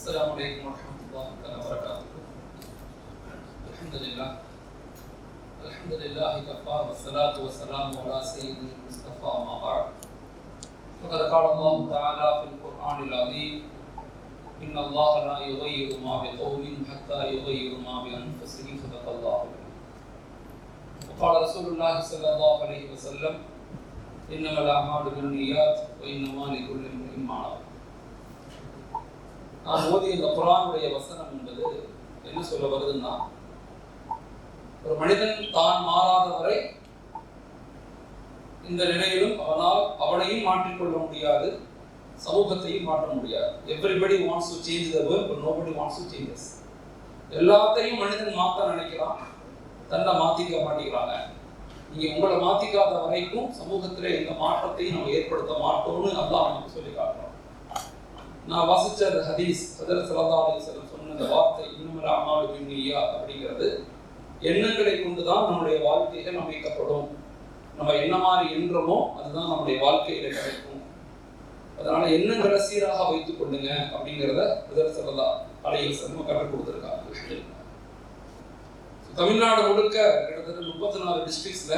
السلام عليكم ورحمة الله وبركاته. الحمد لله كفى والصلاة والسلام على سيد المصطفى ما بعد. فقد قال الله تعالى في القرآن العظيم: إن الله لا يغير ما بقوم حتى يغيروا ما بأنفسهم. صدق الله. وقال رسول الله صلى الله عليه وسلم: إنما الأعمال بالنيات وإنما لكل امرئ ما نوى. நான் ஓதிய இந்த குர்ஆனுடைய வசனம் என்பது என்ன சொல்ல வருதுன்னா, ஒரு மனிதன் தான் மாறாத வரை இந்த நிலையிலும் அவனையும் மாற்றிக்கொள்ள முடியாது, சமூகத்தையும் மாற்ற முடியாது. Everybody wants to change the world, but nobody wants to change us. எல்லாத்தையும் மனிதன் மாற்ற நினைக்கிறான், தன்னை மாத்திக்க மாட்டேங்கிறாங்க. நீங்க உங்களை மாத்திக்காத வரைக்கும் சமூகத்திலே இந்த மாற்றத்தையும் நம்ம ஏற்படுத்த மாட்டோம்னு அல்லாஹ் நமக்கு சொல்லி காட்டுறோம். நான் வாசிச்ச அந்த ஹதீஸ், ஹஜ்ரத் ஸல்லல்லாஹு அலைஹி வஸல்லம் சொன்ன அந்த வார்த்தை இன்னமல் அஅமாலு பின்னிய்யாத் அப்படிங்கிறது, எண்ணங்களை கொண்டுதான் நம்முடைய வாழ்க்கைகள் அமைக்கப்படும். நம்ம என்ன மாதிரி எண்ணமோ அதுதான் நம்முடைய வாழ்க்கையில கிடைக்கும். அதனால எண்ணங்களை சீராக வைத்துக் கொள்ளுங்க அப்படிங்கிறத ஹஜ்ரத் ஸல்லல்லாஹு அலைஹி வஸல்லம் கற்றுக் கொடுத்திருக்காங்க. தமிழ்நாடு முழுக்க கிட்டத்தட்ட 34 டிஸ்ட்ரிக்ட்ஸ்ல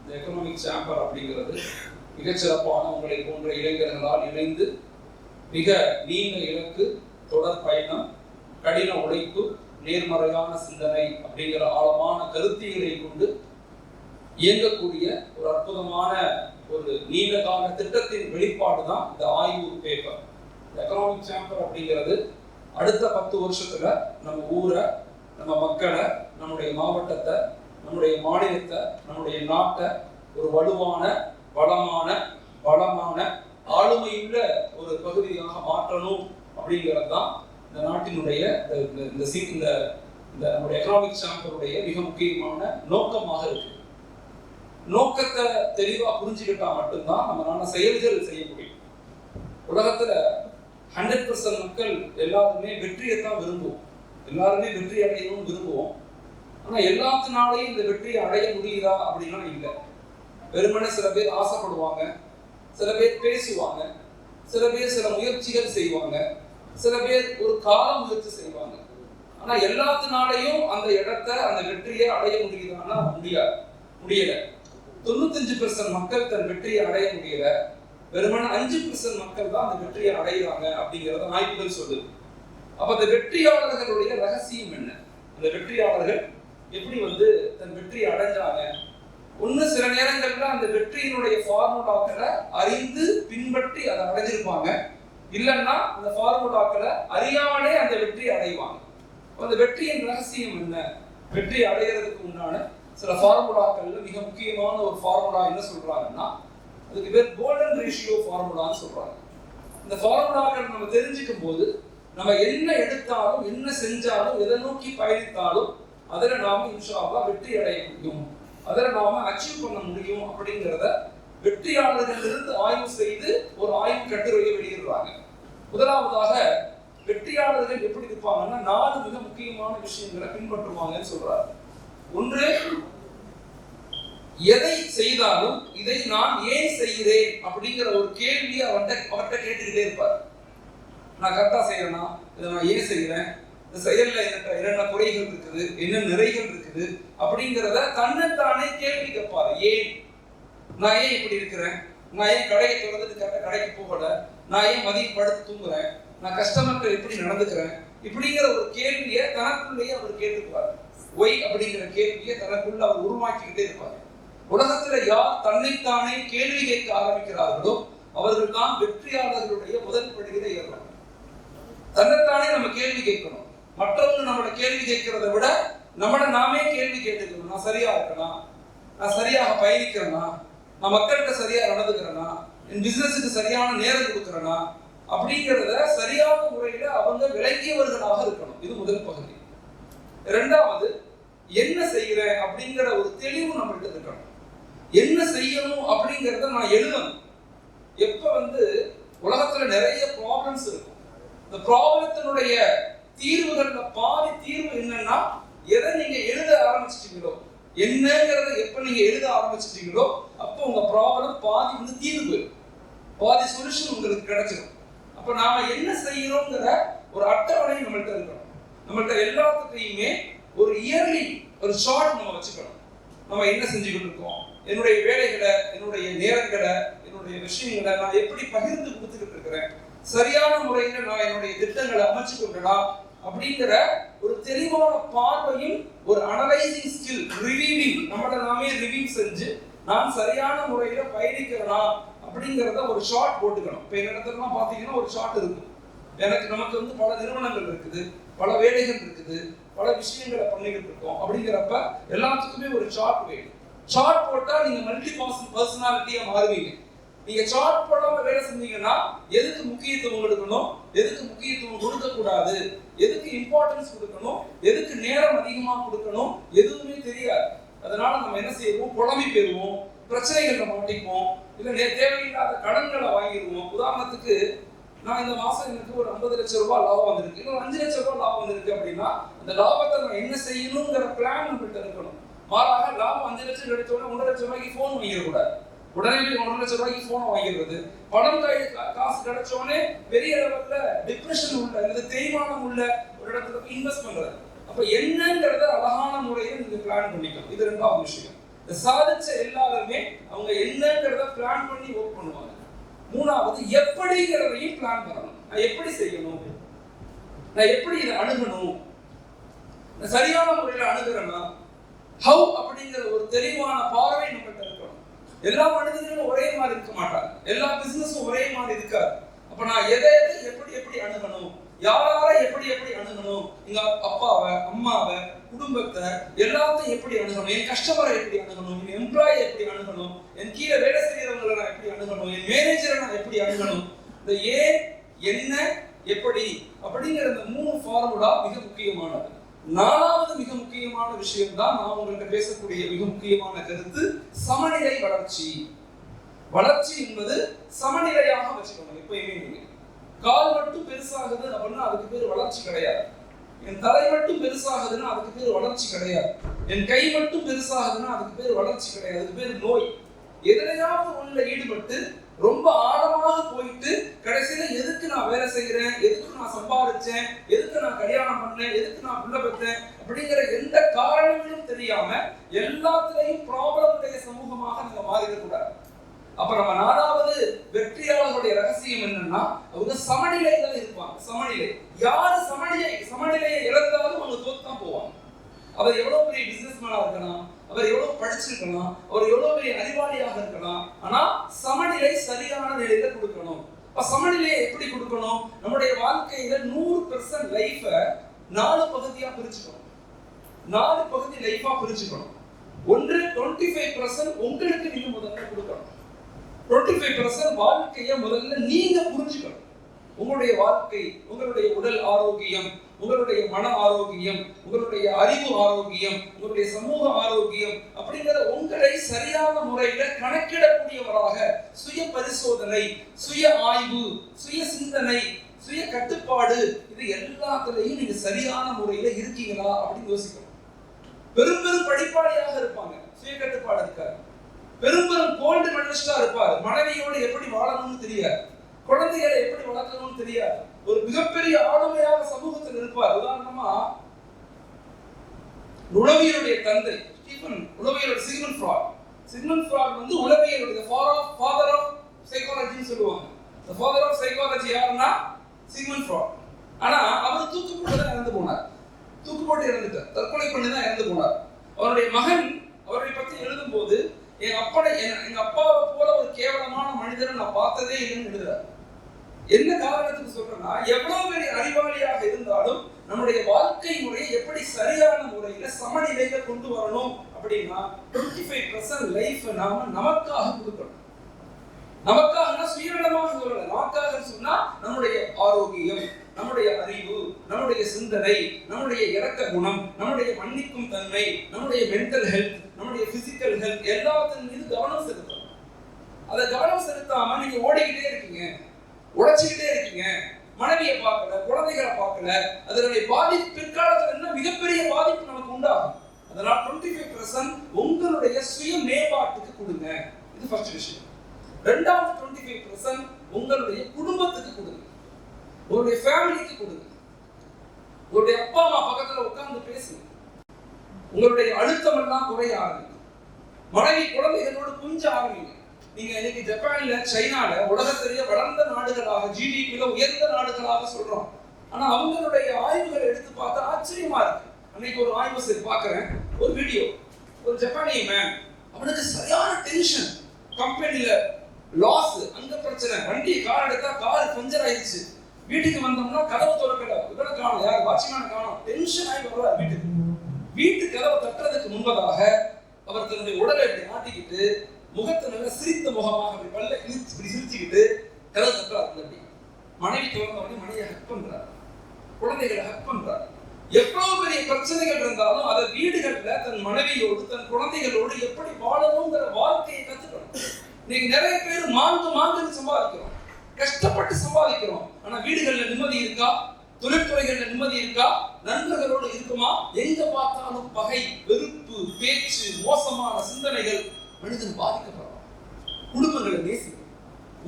இந்த எக்கனாமிக் சேம்பர் அப்படிங்கிறது மிகச்சிறப்பான உங்களை போன்ற இளைஞர்களால் இணைந்து மிக நீண்ட இலக்கு, தொடர் பயணம், கடின உழைப்பு, நேர்மறையான சிந்தனை அப்படிங்கிற ஆழமான கருத்தியலை கொண்டு இயங்கக்கூடிய ஒரு அற்புதமான ஒரு நீண்ட கால திட்டத்தின் வெளிப்பாடு தான் இந்த ஆய்வு பேப்பர். எக்கனாமிக் சேம்பர் அப்படிங்கிறது அடுத்த 10 வருஷத்துல நம்ம ஊரை, நம்ம மக்களை, நம்முடைய மாவட்டத்தை, நம்முடைய மாநிலத்தை, நம்முடைய நாட்டை ஒரு வலுவான, வளமான ஆளுமையுள்ள ஒரு பகுதியாக மாற்றணும் அப்படிங்கிறது தான் இந்த நாட்டினுடைய நம்முடைய எக்கனாமிக் சேம்பருடைய மிக முக்கியமான நோக்கமாக இருக்கு. நோக்கத்தை தெளிவா புரிஞ்சுக்கிட்டா மட்டும்தான் நம்மளால செயல்கள் செய்ய முடியும். உலகத்துல 100% மக்கள் எல்லாருமே வெற்றியைத்தான் விரும்புவோம், எல்லாருமே வெற்றி அடையணும்னு விரும்புவோம். ஆனா எல்லாத்தினாலையும் இந்த வெற்றியை அடைய முடியுதா அப்படின்னா இல்லை. வெறுமனே சில பேர் ஆசைப்படுவாங்க, சில பேர் பேசுவாங்க, சில பேர் சில முயற்சிகள் செய்வாங்க, சில பேர் ஒரு கால முயற்சி செய்வாங்க. ஆனா எல்லாத்தினாலையும் அந்த இடத்தை, அந்த வெற்றியை அடைய முடியுதான்னா முடியல. 95% மக்கள் தன் வெற்றியை அடைய முடியல. வெறுமனே 5% மக்கள் தான் அந்த வெற்றியை அடைகிறாங்க அப்படிங்கிறத ஆய்வுகள் சொல்லுது. அப்ப அந்த வெற்றியாளர்களுடைய ரகசியம் என்ன? அந்த வெற்றியாளர்கள் எப்படி தன் வெற்றியை அடைஞ்சாங்க? ஒண்ணு, சில நேரங்கள்ல அந்த வெற்றியினுடைய ஃபார்முலாக்களை அறிந்து பின்பற்றி அதை அடைஞ்சிருப்பாங்க. இல்லைன்னா அந்த ஃபார்முலாக்களை அறியாமலே அந்த வெற்றியை அடைவாங்க. அந்த வெற்றியின் ரகசியம் என்ன? வெற்றி அடைகிறதுக்கு உண்டான சில ஃபார்முலாக்கள்ல மிக முக்கியமான ஒரு ஃபார்முலா என்ன சொல்றாங்கன்னா, அதுக்கு பேர் கோல்டன் ரேஷியோ ஃபார்முலான்னு சொல்றாங்க. இந்த ஃபார்முலாக்கள் நம்ம தெரிஞ்சுக்கும் போது நம்ம என்ன எடுத்தாலும், என்ன செஞ்சாலும், எதை நோக்கி பயணித்தாலும் அதுல நாம இன்ஷா அல்லாஹ் வெற்றி அடைய முடியும், அதில் நாம அச்சீவ் பண்ண முடியும் அப்படிங்கிறத வெற்றியாளர்கள் இருந்து ஆய்வு செய்து ஒரு ஆய்வு கட்டுரையை வெளியிடுறாங்க. முதலாவதாக வெற்றியாளர்கள் எப்படி இருப்பாங்கன்னா 4 மிக முக்கியமான விஷயங்களை பின்பற்றுவாங்கன்னு சொல்றாரு. ஒன்று, எதை செய்தாலும் இதை நான் ஏன் செய்கிறேன் அப்படிங்கிற ஒரு கேள்வியை அவர்கிட்ட கேட்டுக்கிட்டே இருப்பார். நான் கரெக்டா செய்யறேனா, இதை நான் ஏன் செய்கிறேன், இந்த செயல்ல என்னென்ன குறைகள் இருக்குது, என்ன நிறைகள் இருக்குது அப்படிங்கிறத தன்னைத்தானே கேள்வி கேட்பாரு. ஏன் நான் ஏன் இப்படி இருக்கிறேன், நான் ஏன் கடையை திறந்துட்டு கடைக்கு போகல, நான் ஏன் மதியம் படுத்து தூங்குறேன், நான் கஸ்டமர்கிட்ட எப்படி நடந்துக்கிறேன், இப்படிங்கிற ஒரு கேள்வியை தனக்குள்ளேயே அவர் கேட்டுக்குவார். ஒய் அப்படிங்கிற கேள்வியை தனக்குள்ள அவர் உருவாக்கிக்கிட்டே இருப்பார். உலகத்துல யார் தன்னைத்தானே கேள்வி கேட்க ஆரம்பிக்கிறார்களோ அவர்கள் தான் வெற்றியாளர்களுடைய முதல் படியில ஏறுவாங்க. தன்னைத்தானே நம்ம கேள்வி கேட்கணும். மற்றவங்க நம்மளை கேள்வி கேட்கிறத விட நம்மளை நாமே கேள்வி கேட்டுக்கணும். நான் சரியா இருக்கேனா, நான் சரியாக பயணிக்கிறேனா, நான் மக்கள்கிட்ட சரியா நடந்துக்கிறேனா, என் பிசினஸுக்கு சரியான நேரம் கொடுக்குறேனா அப்படிங்கிறத சரியான முறையில அவங்க விளங்கியவர்களாக இருக்கணும். இது முதல் பகுதி. இரண்டாவது, என்ன செய்கிறேன் அப்படிங்கிற ஒரு தெளிவு நம்மகிட்ட இருக்கணும். என்ன செய்யணும் அப்படிங்கிறத நான் எழுதணும். எப்ப உலகத்துல நிறைய ப்ராப்ளம்ஸ் இருக்கும். இந்த ப்ராப்ளத்தினுடைய தீர்வுகள்ல பாதி தீர்வு என்னன்னா, எதை நீங்க எழுத ஆரம்பிச்சிட்டீங்களோ, என்னங்கிறத எப்ப நீங்க எழுத ஆரம்பிச்சிட்டீங்களோ அப்போ உங்க ப்ராப்ளம் பாதி தீர்வு, பாதி சொல்யூஷன் உங்களுக்கு கிடைச்சிடும். அப்ப நாம என்ன செய்யறோம்ங்கிற ஒரு அட்டவணை நம்மள்ட்ட இருக்கணும். நம்மள்ட்ட எல்லாத்துக்கையுமே ஒரு இயர்லி ஒரு ஷார்ட் நம்ம வச்சுக்கணும். நம்ம என்ன செஞ்சுக்கிட்டு இருக்கோம், என்னுடைய வேலைகளை, என்னுடைய நேரங்களை, என்னுடைய விஷயங்களை நான் எப்படி பகிர்ந்து கொடுத்துக்கிட்டு இருக்கிறேன், சரியான முறையில் நான் என்னுடைய திட்டங்களை அமைச்சு கொண்டா அப்படிங்கிற ஒரு தெளிவான பார்வையும் ஒரு அனலைசிங் ஸ்கில், ரிவியூவிங், நம்மளை நாமே ரிவியூ செஞ்சு நான் சரியான முறையில பயணிக்கிறனா அப்படிங்கிறத ஒரு ஷார்ட் போட்டுக்கணும். இப்போ எங்க இடத்துலலாம் பார்த்தீங்கன்னா ஒரு ஷார்ட் இருக்கும். நமக்கு வந்து பல நிறுவனங்கள் இருக்குது, பல வேலைகள் இருக்குது, பல விஷயங்களை பண்ணிக்கிட்டு இருக்கோம். அப்படிங்கிறப்ப எல்லாத்துக்குமே ஒரு சார்ட் வேணும். சார்ட் போட்டா நீங்க மல்டி பர்சனாலிட்டியா மாறுவீங்க. நீங்க சார்ட் போடாம வேலை செஞ்சீங்கன்னா எதுக்கு முக்கியத்துவம் கொடுக்கணும், எதுக்கு முக்கியத்துவம் கொடுக்க கூடாது, எதுக்கு இம்பார்ட்டன்ஸ் கொடுக்கணும், எதுக்கு நேரம் அதிகமா கொடுக்கணும் எதுவுமே தெரியாது. அதனால நம்ம என்ன செய்வோம், குழம்பி பெறுவோம், பிரச்சனைகளை மாட்டிப்போம், இல்ல தேவையில்லாத கடன்களை வாங்கிடுவோம். உதாரணத்துக்கு நான் இந்த மாசம் எனக்கு ஒரு 50 லட்சம் ரூபாய் லாபம் வந்திருக்கு, இன்னும் 5 லட்சம் ரூபாய் லாபம் வந்திருக்கு அப்படின்னா அந்த லாபத்தை நான் என்ன செய்யணுங்கிற பிளான் நம்மகிட்ட இருக்கணும். மாறாக லாபம் 5 லட்சம் கிடைச்சோன்னா 1.5 லட்சம் ரூபாய்க்கு போன் வாங்கிடக்கூடாது. உடனே 1.5 லட்சம் ரூபாய்க்கு போனை வாங்கிடுறது, பணம் காசு கிடைச்சோடனே பெரிய லெவல்ல டிப்ரெஷன் உள்ள அல்லது தேய்மானம் உள்ள ஒரு இடத்துல இன்வெஸ்ட் பண்றது. அப்ப என்னங்கிறத அழகான முறையில் நீங்க பிளான் பண்ணிக்கணும். இது ரெண்டாவது விஷயம். இந்த சாதிச்ச எல்லாருமே அவங்க என்னங்கிறத பிளான் பண்ணி ஒர்க் பண்ணுவாங்க. மூணாவது எப்படிங்கிறதையும் பிளான் பண்ணணும். நான் எப்படி செய்யணும், நான் எப்படி இதை அணுகணும், நான் சரியான முறையில் அணுகிறேன்னா ஹவு அப்படிங்கிற ஒரு தெளிவான பார்வை நம்மகிட்ட இருக்கணும். எல்லா மனிதர்களும் ஒரே மாதிரி இருக்க மாட்டாங்க, எல்லா பிசினஸும் ஒரே மாதிரி இருக்காது. அப்ப நான் எதை எப்படி எப்படி அணுகணும், யாரால எப்படி எப்படி அணுகணும், எங்க அப்பாவை, அம்மாவை, குடும்பத்தை எல்லாத்தையும் எப்படி அணுகணும், என் கஸ்டமரை எப்படி அணுகணும், என் எம்ப்ளாயை எப்படி அணுகணும், என் கீழே வேலை செய்யறவங்களை நான் எப்படி அணுகணும், என் மேனேஜரை நான் எப்படி அணுகணும், இந்த ஏன், என்ன, எப்படி அப்படிங்கிற இந்த 3 ஃபார்முலா மிக முக்கியமானது. 4வது மிக முக்கியமான விஷயம் தான் நான் உங்கள்கிட்ட பேசக்கூடிய மிக முக்கியமான கருத்து, சமநிலை வளர்ச்சி. வளர்ச்சி என்பது சமநிலையாக வச்சுக்கணும். எப்பயுமே நீங்க கால் மட்டும் பெருசாகுது அப்படின்னா அதுக்கு பேர் வளர்ச்சி கிடையாது. என் தலை மட்டும் பெருசாகுதுன்னா அதுக்கு பேர் வளர்ச்சி கிடையாது. என் கை மட்டும் பெருசாகுதுன்னா அதுக்கு பேர் வளர்ச்சி கிடையாது, அதுக்கு பேர் நோய். எதிலையாவது உள்ள ஈடுபட்டு ரொம்ப ஆழமாக போயிட்டு கடைசியில எதுக்கு நான் வேலை செய்யறேன், எதுக்கு நான் சம்பாதிச்சேன், எதுக்கு நான் கல்யாணம் பண்ணேன், எதுக்கு நான் புள்ள பெற்றேன் அப்படிங்கிற எந்த காரணங்களும் தெரியாம எல்லாத்திலையும் ப்ராப்ளம் உடைய சமூகமாக நம்ம மாறிடக்கூடாது. அப்ப நம்ம 4வது வெற்றியாளர்களுடைய ரகசியம் என்னன்னா அவங்க சமநிலையில இருப்பாங்க. சமநிலை. யாரு சமநிலையை இழந்தாலும் அவங்க தோத்துதான் போவாங்க. அவர் எவ்வளவு பெரிய பிசினஸ்மேனா இருக்கலாம், அவர் எவ்வளவு படிச்சிருக்கலாம், அவர் எவ்வளவு பெரிய அறிவாளியாக இருக்கலாம், ஆனா சமநிலை சரியான நிலையில கொடுக்கணும். அப்ப சமநிலையை எப்படி கொடுக்கணும், நம்முடைய வாழ்க்கையில 100% லைஃப 4 பகுதியா பிரிச்சுக்கணும். 4 பகுதி லைஃபா பிரிச்சுக்கணும். ஒன்று 25% உங்களுக்கு நீங்க முதல்ல கொடுக்கணும். 25% வாழ்க்கையை முதல்ல நீங்க புரிஞ்சுக்கணும். உங்களுடைய வாழ்க்கை, உங்களுடைய உடல் ஆரோக்கியம், உங்களுடைய மன ஆரோக்கியம், உங்களுடைய அறிவு ஆரோக்கியம், உங்களுடைய சமூக ஆரோக்கியம் அப்படிங்கிற உங்களை சரியான முறையில கணக்கிடக்கூடியவராக சுய பரிசோதனை, சுய ஆய்வு, சுய சிந்தனை, சுய கட்டுப்பாடு, இது எல்லாத்துலயும் நீங்க சரியான முறையில இருக்கீங்களா அப்படின்னு யோசிக்கணும். பெரும் பெரும் படிப்பாளியாக இருப்பாங்க, சுய கட்டுப்பாடு இருக்காரு. பெரும் பெரும் கோல்டு மெடலிஸ்டா இருப்பாரு, மனைவியோடு எப்படி வாழணும்னு தெரியாது, குழந்தைகளை எப்படி வளர்க்கணும்னு தெரியாது, ஒரு மிகப்பெரிய ஆளுமையாக சமூகத்தில் இருப்பார். உதாரணமா உளவியலுடைய தந்தை உளவியலுடைய சிக்மண்ட் ஃப்ராய்ட் வந்து உளவியலுடைய ஃபாதர் ஆஃப் சைக்காலஜின்னு சொல்லுவாங்க. the father of psychology யாருன்னா சிக்மண்ட் ஃப்ராய்ட். ஆனா அவர் தூக்கு போட்டு தான் இறந்து போனார். தூக்கு போட்டு இறந்துட்டார், தற்கொலை பண்ணி தான் இறந்து போனார். அவருடைய மகன் அவரை பத்தி எழுதும் போது எங்க அப்பாவை போல ஒரு கேவலமான மனிதரை நான் பார்த்ததே இல்லைன்னு எழுதுறாரு. என்ன காரணத்துக்கு சொல்றேன்னா, எவ்வளவு பெரிய அறிவாளியாக இருந்தாலும் நம்முடைய வாழ்க்கை முறையை எப்படி சரியான முறையில சமநிலையில கொண்டு வரணும் அப்படின்னா 25% லைஃப் நாம நமக்காக கொடுக்கணும். நமக்காக சுயநலமாக சொல்லல, நமக்காக சொன்னா நம்முடைய ஆரோக்கியம், நம்முடைய அறிவு, நம்முடைய சிந்தனை, நம்முடைய இரக்க குணம், நம்முடைய மன்னிக்கும் தன்மை, நம்முடைய மென்டல் ஹெல்த், நம்முடைய பிசிக்கல் ஹெல்த் எல்லாத்தின் மீது கவனம் செலுத்தணும். அதை கவனம் செலுத்தாம நீங்க ஓடிக்கிட்டே இருக்கீங்க, உழைச்சிக்கிட்டே இருக்கீங்க, மனைவியை பார்க்கல, குழந்தைகளை பார்க்கல, அதனுடைய பாதிப்பு பிற்காலத்தில் என்ன மிகப்பெரிய பாதிப்பு நமக்கு உண்டாகும். அதனால 25% உங்களுடைய சுய மேம்பாட்டுக்கு கொடுங்க. இது ஃபர்ஸ்ட் விஷயம். 2வது 25% உங்களுடைய குடும்பத்துக்கு கொடுங்க. உங்களுடைய ஃபேமிலிக்கு கொடுங்க. உங்களுடைய அப்பா அம்மா பக்கத்துல உட்கார்ந்து பேசுங்க. உங்களுடைய அழுத்தம் எல்லாம் குறைய ஆரம்பிங்க. மனைவி குழந்தைகளோடு கொஞ்ச ஆரம்பிங்க. நீங்க இன்னைக்கு ஜப்பான்ல, சைனால உலகத்திலேயே வளர்ந்த நாடுகளாக, ஜிடிபில உயர்ந்த நாடுகளாக சொல்றோம். ஆனா அவங்களுடைய ஆய்வுகளை எடுத்து பார்த்தா ஆச்சரியமா இருக்கு. அன்னைக்கு ஒரு ஆய்வு சரி பார்க்கிறேன், ஒரு வீடியோ. ஒரு ஜப்பானிய மேன், அவனுக்கு சரியான டென்ஷன். கம்பெனில லாஸ், அங்க பிரச்சனை, வண்டி கார் எடுத்தா கார் பஞ்சர் ஆயிடுச்சு. வீட்டுக்கு வந்தோம்னா கதவு திறக்கல, இவரை காணும், யார் வாட்ச்மேன் காணும். டென்ஷன் ஆகி வருவார் வீட்டுக்கு. வீட்டு கதவை தட்டுறதுக்கு முன்பதாக அவர் தன்னுடைய உடலை இப்படி மாட்டிக்கிட்டு, முகத்தை நல்லா சிரித்த முகமாக அப்படி பல்ல இப்படி சிரிச்சுக்கிட்டு கதவை தட்டுறாரு. மனைவி திறந்தவனே மனைவியை ஹக் பண்றாரு, குழந்தைகளை ஹக் பண்றாரு. எவ்வளவு பெரிய பிரச்சனைகள் இருந்தாலும் அதை வீடுகள்ல தன் மனைவியோடு தன் குழந்தைகளோடு எப்படி வாழணுங்கிற வாழ்க்கையை கத்துக்கணும். இன்னைக்கு நிறைய பேர் மாந்து சம்பாதிக்கிறோம், கஷ்டப்பட்டு சம்பாதிக்கிறோம். ஆனா வீடுகள்ல நிம்மதி இருக்கா? தொழிற்துறைகள்ல நிம்மதி இருக்கா? நண்பர்களோடு இருக்குமா? எங்க பார்த்தாலும் பகை, வெறுப்பு, பேச்சு, மோசமான சிந்தனைகள். மனிதன் பாதிக்கப்படுறான். குடும்பங்களை நேசிங்க,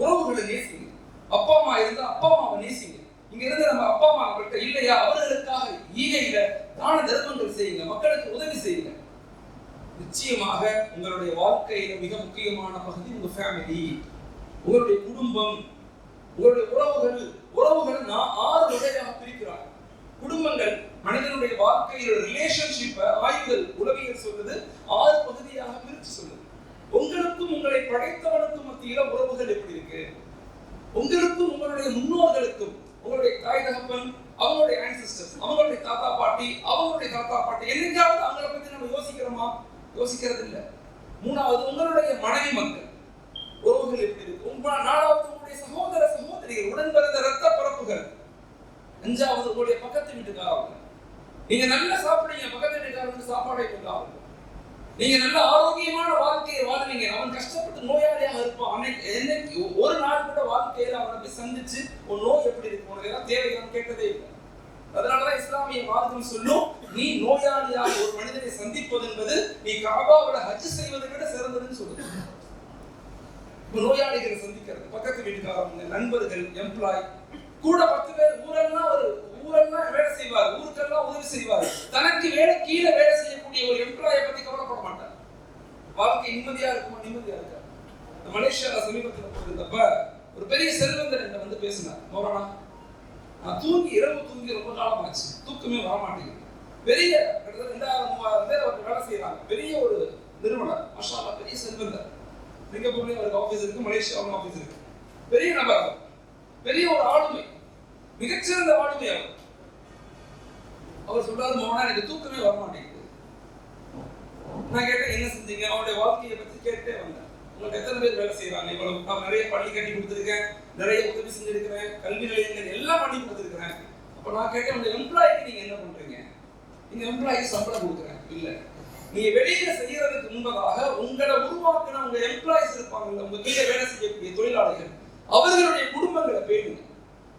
உறவுகளை நேசிங்க. அப்பா அம்மா இருந்தா அப்பா அம்மாவை நேசிங்க. இங்க இருந்து நம்ம அப்பா அம்மா அவங்கள்ட்ட இல்லையா, அவர்களுக்காக ஈகையில தான தர்மங்கள் செய்யுங்க, மக்களுக்கு உதவி செய்யுங்க. நிச்சயமாக உங்களுடைய வாழ்க்கையில மிக முக்கியமான பகுதி உங்க ஃபேமிலி, உங்களுடைய குடும்பம், உங்களுடைய உறவுகள் நான் 6 வகையாக பிரிக்கிறாங்க. குடும்பங்கள் மனிதனுடைய வாழ்க்கையில ரிலேஷன்ஷிப்பை ஆய்வுகள் உளவியல் சொல்லுது 6 பகுதியாக பிரித்து சொல்லுது. உங்களுக்கும் உங்களை படைத்தவனுக்கும் மத்தியில உறவுகள் எப்படி இருக்கு? உங்களுக்கும் உங்களுடைய முன்னோர்களுக்கும், உங்களுடைய தாய் தகப்பன், அவங்களுடைய ஆன்செஸ்டர்ஸ், அவங்களுடைய தாத்தா பாட்டி, என்னைக்காவது அவங்களை பத்தி நம்ம யோசிக்கிறோமா? யோசிக்கிறது இல்லை. 3வது உங்களுடைய மனைவி மக்கள் உறவுகள் எப்படி இருக்கு? 4வது உங்களுடைய சகோதர சகோதரிகள், உடன் பிறந்த இரத்த பரப்புகள். 5வது உங்களுடைய பக்கத்து வீட்டுக்காரங்க. நீங்க நல்லா சாப்பிடுறீங்க, பக்கத்து வீட்டுக்காரங்க சாப்பாடை கொடுக்காங்க. நீங்க நல்ல ஆரோக்கியமான வாழ்க்கையை வாழ்றீங்க, அவன் கஷ்டப்பட்டு நோயாளியாக இருப்பான். அன்னைக்கு ஒரு நாள் கூட வாழ்க்கையில அவனை போய் சந்திச்சு உன் நோய் எப்படி இருக்கு, உனக்கு ஏதாவது தேவையான்னு கேட்டதே இல்லை. அதனாலதான் இஸ்லாமிய மார்க்கம் சொல்லும், நீ நோயாளியாக ஒரு மனிதனை சந்திப்பது என்பது நீ காபாவோட ஹஜ் செய்வதை விட சிறந்ததுன்னு சொல்லுது. நோயாளிகளை சந்திக்கிறது, பக்கத்து வீட்டுக்காரங்க, நண்பர்கள், எம்ப்ளாய், கூட 10 பேர், ஊரெல்லாம் வேலை செய்வார், ஊருக்கெல்லாம் உதவி செய்வார். தனக்கு கீழே வேலை செய்யக்கூடிய ஒரு எம்ப்ளாயை பத்தி கவலைப்பட மாட்டார். வாழ்க்கை நிம்மதியா இருக்குமா? நிம்மதியா இருக்கா? மலேசியால சமீபத்தில் போயிருந்தப்ப ஒரு பெரிய செல்வந்தர் என்ன வந்து பேசினார். மோரானா, நான் இரவு தூங்கி ரொம்ப காலமாச்சு, தூக்கமே வர மாட்டேங்குது. பெரிய கிட்டத்தட்ட 2000-3000 பேர் அவருக்கு வேலை செய்யறாங்க. பெரிய ஒரு நிறுவனர், மாஷா அல்லாஹ், பெரிய செல்வந்தர். சிங்கப்பூர்லயும் அவருக்கு ஆபீஸ் இருக்கு, மலேசியாவிலும் ஆபீஸ் இருக்கு. பெரிய நபர், பெரிய ஒரு ஆளுமை, மிகச்சிறந்த ஆளுமை அவர் சொல்றாரு, மோனா எனக்கு தூக்கமே வர மாட்டேங்குது. நான் கேட்டேன், என்ன செஞ்சீங்க? அவருடைய வாழ்க்கையை பத்தி கேட்டே வந்தேன். உங்களுக்கு எத்தனை பேர் வேலை செய்யறாங்க? இவ்வளவு நான் நிறைய பள்ளி கட்டி கொடுத்துருக்கேன், நிறைய உதவி செஞ்சிருக்கிறேன், கல்வி நிலையங்கள் எல்லாம் பண்ணி கொடுத்துருக்கிறேன். அப்ப நான் கேட்டேன், உங்க எம்ப்ளாய்க்கு நீங்க என்ன பண்றீங்க? நீங்க எம்ப்ளாய்க்கு சம்பளம் கொடுக்குறேன். இல்ல, நீங்க வெளியில செய்யறதுக்கு முன்பதாக உங்களை உருவாக்குன உங்க எம்ப்ளாய்ஸ் இருப்பாங்கல்ல, உங்க கீழே வேலை செய்யக்கூடிய தொழிலாளர்கள், அவர்களுடைய குடும்பங்களை பேணுங்க.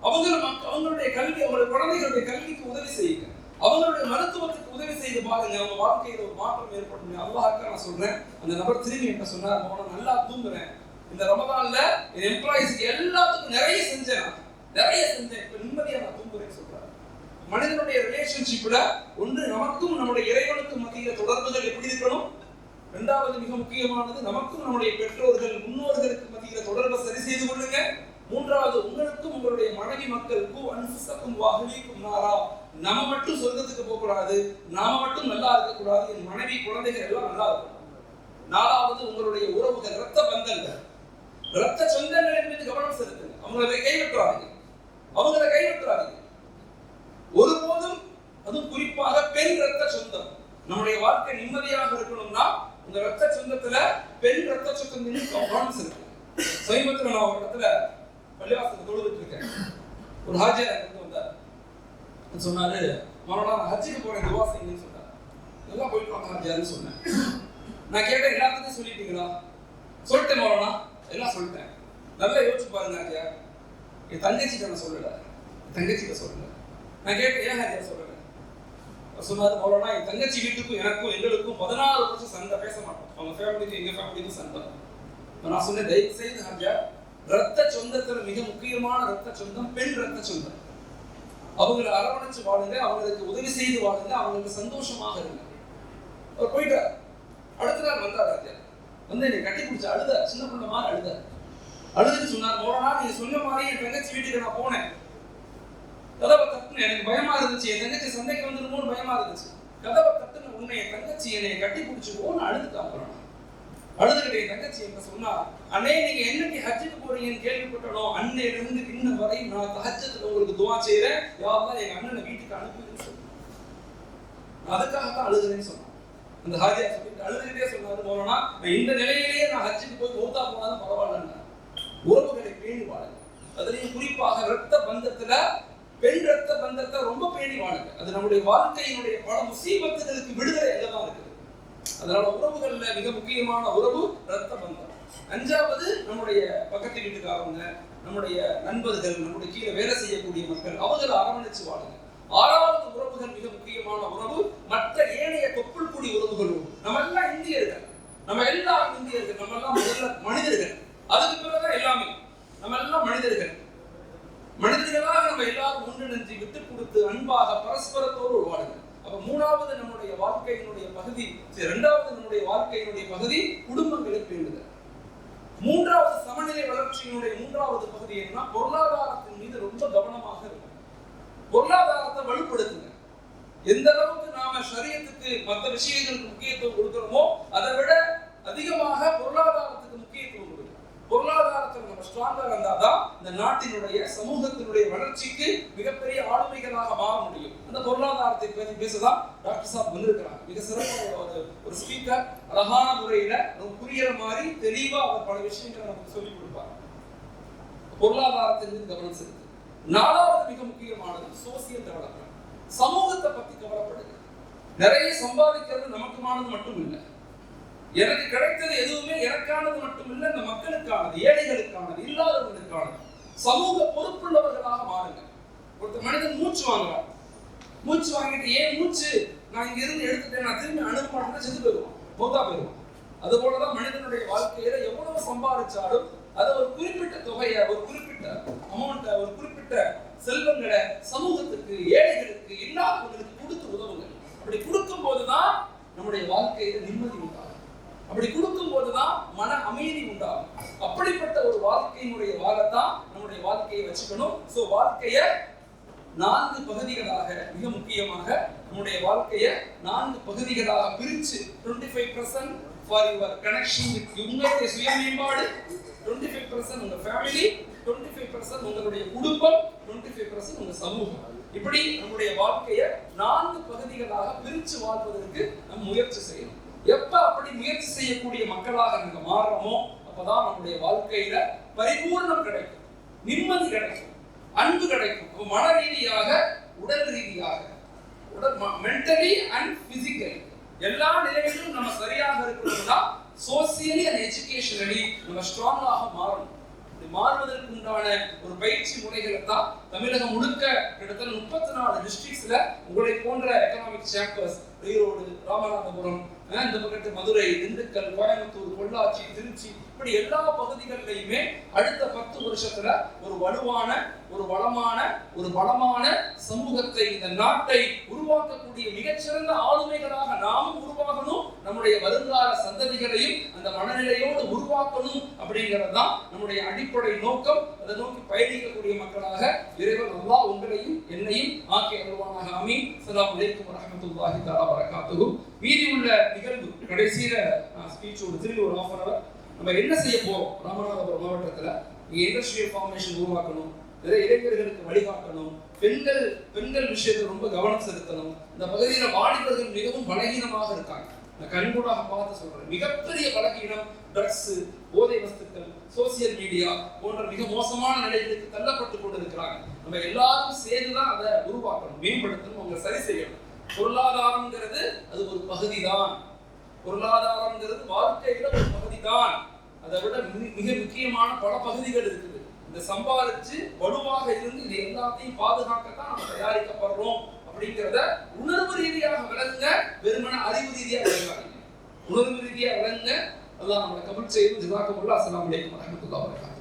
அவங்களுடைய கல்வி, அவங்களுடைய குழந்தைகளுடைய கல்விக்கு உதவி செய்யுங்க. அவங்களுடைய மருத்துவத்துக்கு உதவி செய்து பாருங்க, அவங்க வாழ்க்கையில ஒரு மாற்றம் ஏற்படும். அல்லாஹ்க்கு நான் சொல்றேன். அந்த நபர் திரும்பி என்ன சொன்னார், நான் நல்லா தூங்குறேன், இந்த ரமதான்ல என் எம்ப்ளாயிஸ்க்கு எல்லாத்துக்கும் நிறைய செஞ்சேன், இப்ப நிம்மதியா நான் தூங்குறேன்னு சொல்றாரு. மனிதனுடைய ரிலேஷன்ஷிப்ல ஒன்று நமக்கும் நம்முடைய இறைவனுக்கும் மத்தியில தொடர்புகள் எப்படி இருக்கணும்? 2வது மிக முக்கியமானது, நமக்கும் நம்முடைய பெற்றோர்கள், முன்னோர்களுக்கு மத்தியில தொடர்பை சரி செய்து கொள்ளுங்க. 3வது உங்களுக்கும் உங்களுடைய மனைவி மக்களுக்கும் அன்ஃபுஸக்கும் வஅஹ்லீக்கும் நாரா, நம்ம மட்டும் சொர்க்கத்துக்கு போக கூடாது, நாம மட்டும் நல்லா இருக்க கூடாது, என் மனைவி குழந்தைகள் எல்லாம் நல்லா இருக்கணும். 4வது உங்களுடைய உறவுகள், இரத்த பந்தங்கள், இரத்த சொந்தங்களின் மீது கவனம் செலுத்துங்க. அவங்களை கைவிட்டுறாதீங்க. ஒருபோதும், அதுவும் குறிப்பாக பெண் இரத்த சொந்தம், நம்முடைய வாழ்க்கை நிம்மதியாக இருக்கணும்னா உங்க இரத்த சொந்தத்துல பெண் இரத்த சொந்தம் மீது கவனம் செலுத்துங்க. சமீபத்தில் நான் ஒரு இடத்துல பள்ளிவாசலுக்கு தொழுதுட்டு இருக்கேன். ஒரு ஹாஜியார் எனக்கு வந்தார். சொன்னாரு, மௌலானா நான் ஹஜ்ஜுக்கு போறேன், துவா செய்யுங்கன்னு சொன்னார். நல்லா போயிட்டு வாங்க ஹாஜியார்னு சொன்னேன். நான் கேட்டேன், எல்லாத்துக்கும் சொல்லிட்டீங்களா? சொல்லிட்டேன் மௌலானா, எல்லாம் சொல்லிட்டேன். நல்லா யோசிச்சு பாருங்க ஹாஜியார், என் தங்கச்சிட்ட நான் சொல்லல. நான் கேட்டேன், ஏன் ஹாஜியார் சொல்லல? சொன்னாரு, மௌலானா என் தங்கச்சி வீட்டுக்கும் எனக்கும் எங்களுக்கும் 14 வருஷம் சண்டை, பேச மாட்டோம். அவங்க ஃபேமிலிக்கும் எங்க ஃபேமிலிக்கும் சண்டை. நான் சொன்னேன், தயவு செய்து ஹாஜியார், இரத்த சொந்தத்துல மிக முக்கியமான இரத்த சொந்தம் பெண் இரத்த சொந்தம். அவங்களை அரவணைச்சு வாழுங்க, அவங்களுக்கு உதவி செய்து வாழுங்க, அவங்களுக்கு சந்தோஷமாக இருங்க. அவர் போயிட்டார். அடுத்த நாள் வந்தார். வந்து என்னை கட்டி பிடிச்ச அழுத, சின்ன பிள்ளை மாதிரி அழுத. அழுதுன்னு சொன்னார், மோனா நீங்க சொன்ன மாதிரி என் தங்கச்சி வீட்டுக்கு நான் போனேன். கதவை தட்டுன்னு எனக்கு பயமா இருந்துச்சு, என் தங்கச்சி சண்டைக்கு வந்துருமோன்னு பயமா இருந்துச்சு. கதவை தட்டுன்னு உன்னை என் தங்கச்சி என்னை கட்டி பிடிச்சிக்கோன்னு அழுதுட்டான். அழுதுகிட்ட என் தங்கச்சி என்ன சொன்னா, அண்ணே நீங்க என்னைக்கு ஹஜ்ஜுக்கு போறீங்கன்னு கேள்விப்பட்டனோ அன்னையிலிருந்து இன்ன வரை நான் ஹஜ்ஜத்துல உங்களுக்கு துவா செய்யறேன், யாரெல்லாம் எங்க அண்ணனை வீட்டுக்கு அனுப்புன்னு சொன்னேன். அதுக்காகத்தான் அழுதுறேன்னு சொன்னான். அந்த ஹாஜியா சொல்லிட்டு அழுதுகிட்டே சொன்னாரு, மோனா நான் இந்த நிலையிலேயே நான் ஹஜ்ஜுக்கு போய் மௌத்தா போனாலும் பரவாயில்ல. உறவுகளை பேணி வாழுங்க. அதுலயும் குறிப்பாக ரத்த பந்தத்துல பெண் ரத்த பந்தத்தை ரொம்ப பேணி வாழுங்க. அது நம்முடைய வாழ்க்கையினுடைய பல முசீபத்துகளுக்கு விடுதலை எல்லாம் இருக்குது. அதனால உறவுகள்ல மிக முக்கியமான உறவு ரத்த பந்தம். அஞ்சாவது நம்முடைய பக்கத்து வீட்டுக்காரங்க, நம்முடைய நண்பர்கள், நம்முடைய கீழே வேலை செய்யக்கூடிய மக்கள், அவங்களை அரவணைச்சு வாழுங்க. ஆறாவது உறவுகள் மிக முக்கியமான உறவு மற்ற ஏனைய தொப்புள் கூடி உறவுகளும். நம்ம எல்லாம் இந்தியர்கள், நம்ம எல்லாரும் இந்தியர்கள், நம்ம எல்லாம் முதல்ல மனிதர்கள், அதுக்கு பிறகுதான் எல்லாமே. நம்ம எல்லாம் மனிதர்கள், மனிதர்களாக நம்ம எல்லாரும் ஒன்றிணைஞ்சு விட்டு கொடுத்து அன்பாக பரஸ்பரத்தோடு வாழுங்க. அப்ப மூணாவது நம்முடைய வாழ்க்கையினுடைய பகுதி, இரண்டாவது நம்முடைய வாழ்க்கையினுடைய பகுதி குடும்பங்களை பேணுதல். மூன்றாவது சமநிலை வளர்ச்சியினுடைய மூன்றாவது பகுதி என்ன, பொருளாதாரத்தின் மீது ரொம்ப கவனமாக இருக்கும். பொருளாதாரத்தை வலுப்படுத்துங்க. எந்த அளவுக்கு நாம ஷரியத்துக்கு மற்ற விஷயங்களுக்கு முக்கியத்துவம் கொடுக்கிறோமோ அதை விட அதிகமாக பொருளாதாரத்துக்கு முக்கியத்துவம் கொடுக்கணும். பொருளாதாரத்தில் நம்ம ஸ்ட்ராங்கா இருந்தாதான் இந்த நாட்டினுடைய சமூகத்தினுடைய வளர்ச்சிக்கு மிகப்பெரிய ஆளுமைகளாக மாற முடியும். அந்த பொருளாதாரத்தை பற்றி பேசதான் டாக்டர் சாப் வந்திருக்கிறாங்க. மிக சிறப்பான ஒரு ஸ்பீக்கர், அழகான முறையில நம்ம புரியுற மாதிரி தெளிவா அவர் பல விஷயங்களை நமக்கு சொல்லிக் கொடுப்பார். பொருளாதாரத்தின் மீது கவனம் செலுத்து. நாலாவது மிக முக்கியமானது சோசியல் டெவலப்மெண்ட். சமூகத்தை பத்தி கவலைப்படுங்க. நிறைய சம்பாதிக்கிறது நமக்குமானது மட்டும் இல்லை, எனக்கு கிடைத்தது எதுவுமே எனக்கானது மட்டும் இல்லை, இந்த மக்களுக்கானது, ஏழைகளுக்கானது, இல்லாதவர்களுக்கானது. சமூக பொறுப்புள்ளவர்களாக மாறுங்க. ஒருத்தர் மனிதன் மூச்சு வாங்குறான், மூச்சு வாங்கிட்டு ஏன் மூச்சு நான் இங்க இருந்து எடுத்துட்டேன் நான் திரும்பி அனுப்ப மாட்டேன்னா செத்து போயிடுவான், மௌத்தா போயிடுவான். அது போலதான் மனிதனுடைய வாழ்க்கையில எவ்வளவு சம்பாதிச்சாலும் அதை ஒரு குறிப்பிட்ட தொகையை, ஒரு குறிப்பிட்ட அமௌண்ட்டை, ஒரு குறிப்பிட்ட செல்வங்களை சமூகத்துக்கு, ஏழைகளுக்கு, இல்லாதவர்களுக்கு கொடுத்து உதவுங்க. அப்படி கொடுக்கும் போதுதான் நம்முடைய வாழ்க்கையில நிம்மதி உண்டாகும். அப்படி கொடுக்கும் போதுதான் மன அமைதி உண்டாகும். அப்படிப்பட்ட ஒரு வாழ்க்கையினுடைய வாழத்தான் நம்முடைய வாழ்க்கையை வச்சுக்கணும். சோ வாழ்க்கைய 4 பகுதிகளாக, மிக முக்கியமாக நம்முடைய வாழ்க்கைய 4 பகுதிகளாக பிரிச்சு 25% ஃபார் யுவர் கனெக்ஷன் வித் உங்களுடைய சுய மேம்பாடு, 25% உங்க ஃபேமிலி, 25% உங்களுடைய குடும்பம், 25% உங்க சமூகம். இப்படி நம்முடைய வாழ்க்கைய 4 பகுதிகளாக பிரிச்சு வாழ்வதற்கு நம்ம முயற்சி செய்யணும். எப்ப அப்படி முயற்சி செய்யக்கூடிய மக்களாக நாங்க மாறுறோமோ அப்பதான் நம்முடைய வாழ்க்கையில பரிபூர்ணம் கிடைக்கும், நிம்மதி கிடைக்கும், அன்பு கிடைக்கும். மன ரீதியாக, உடல் ரீதியாக, மென்டலி அண்ட் பிசிக்கலி எல்லா நிலைகளிலும் நம்ம சரியாக இருக்கணும்னா சோசியலி அண்ட் எஜுகேஷனலி நம்ம ஸ்ட்ராங்காக மாறணும். மாறுவதற்கு உண்டான ஒரு பயிற்சி முறைகளை தான் தமிழகம் முழுக்க கிட்டத்தட்ட 34 டிஸ்ட்ரிக்ட்ஸ்ல உங்களை போன்ற எக்கனாமிக் சாப்டர்ஸ், ஈரோடு, ராமநாதபுரம், இந்த பக்கத்து மதுரை, திண்டுக்கல், கோயம்புத்தூர், பொள்ளாச்சி, திருச்சி, இப்படி எல்லா பகுதிகளிலுமே அடுத்த 10 வருஷத்துல ஒரு வலுவான, ஒரு வளமான, ஒரு பலமான சமூகத்தை, இந்த நாட்டை உருவாக்கக்கூடிய மிகச்சிறந்த ஆளுமைகளாக நாமும் உருவாகணும், நம்முடைய வருங்கால சந்ததிகளையும் அந்த மனநிலையோடு உருவாக்கணும் அப்படிங்கிறதுதான் நம்முடைய அடிப்படை நோக்கம். அதை நோக்கி பயணிக்கக்கூடிய மக்களாக இறைவன் அல்லாஹ் உங்களையும் என்னையும் ஆக்கி அருள்வானாக. ஆமீன். அஸ்ஸலாமு அலைக்கும் வரஹ்மத்துல்லாஹி தஆலா வபரகாத்துஹு. மீதி உள்ள நிகழ்வு கடைசியில ஸ்பீச்சோட திரும்பி ஒரு 1/2 hour நம்ம என்ன செய்ய போறோம். ராமநாதபுரம் மாவட்டத்துல இண்டஸ்ட்ரியல் ஃபார்மேஷன் உருவாக்கணும், நிறைய இளைஞர்களுக்கு வழிகாட்டணும், பெண்கள் விஷயத்துல ரொம்ப கவனம் செலுத்தணும். இந்த பகுதியில வாலிபர்கள் மிகவும் பலகீனமாக இருக்காங்க. நான் கண்கூடாக பார்த்து சொல்றேன். மிகப்பெரிய பலகீனம் ட்ரக்ஸ், போதை வஸ்துக்கள், சோசியல் மீடியா போன்ற மிக மோசமான நிலைகளுக்கு தள்ளப்பட்டு கொண்டு இருக்கிறாங்க. நம்ம எல்லாரும் சேர்ந்துதான் அதை உருவாக்கணும், மேம்படுத்தணும், அவங்க சரி செய்யணும். பொருளாதாரம்ங்கிறது அது ஒரு பகுதி தான். பொருளாதாரம்ங்கிறது வாழ்க்கையில ஒரு பகுதி தான். அதை விட மிக முக்கியமான பல பகுதிகள் இருக்குது. இந்த சம்பாதிச்சு வலுவாக இருந்து இது எல்லாத்தையும் பாதுகாக்கத்தான் நம்ம தயாரிக்கப்படுறோம் அப்படிங்கிறத உணர்வு ரீதியாக விளங்குங்க, வெறுமன அறிவு ரீதியாக விளங்காதீங்க. உணர்வு ரீதியாக விளங்குங்க. அல்லாஹ் நம்மளை கபூல் செய்து ஜஸாக்கமுல்லாஹ். அஸ்ஸலாமு அலைக்கும் வரஹ்மத்துல்லாஹி வபரகாத்துஹு.